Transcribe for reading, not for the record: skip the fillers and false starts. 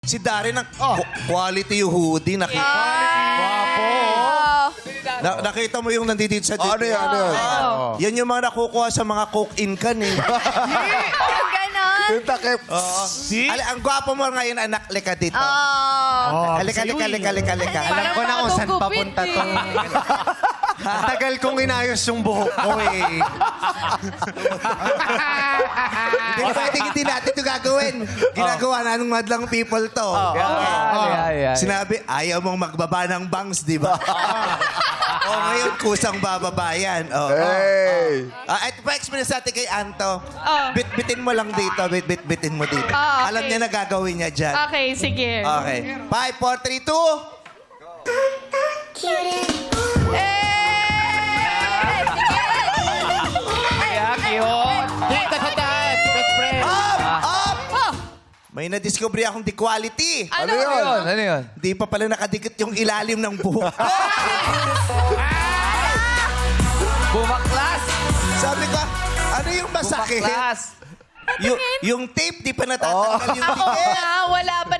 Si Darren ng quality hoodie. Nakita, nakita mo yung nandito sa dito. Ano yan? Ano yan? Yan yung mga nakukuha sa mga coke in can eh. Ganon. Yung takip. Ang gwapo mo ngayon, anak, lika dito. Halika. Alam ko na kung saan papunta to. Tagal kong inayos yung buhok ko eh. Hindi pwedeng hindi natin ito gagawin. Ginagawa na ng madlang people to. Sinabi, ayaw mong magbaba ng bangs, di ba? Ngayon, kusang bababa yan. Hey! Ito pa experience natin kay Anto. Bit-bitin mo lang dito. Bit-bitin mo dito. Okay. Alam niya na gagawin niya dyan. Okay, sige. Okay. 5, 4, 3, 2. Kaya cute. Dito sa taas, best friend. Up! Oh, May na-discovery akong di quality. Ano yun? Ano yun? Di pa pala nakadikit yung ilalim ng buhok. Bumaklas! Sabi ko, ano yung masakit? Bumaklas! Yung tape, di pa natatanggal yung ako dikit. na, wala pa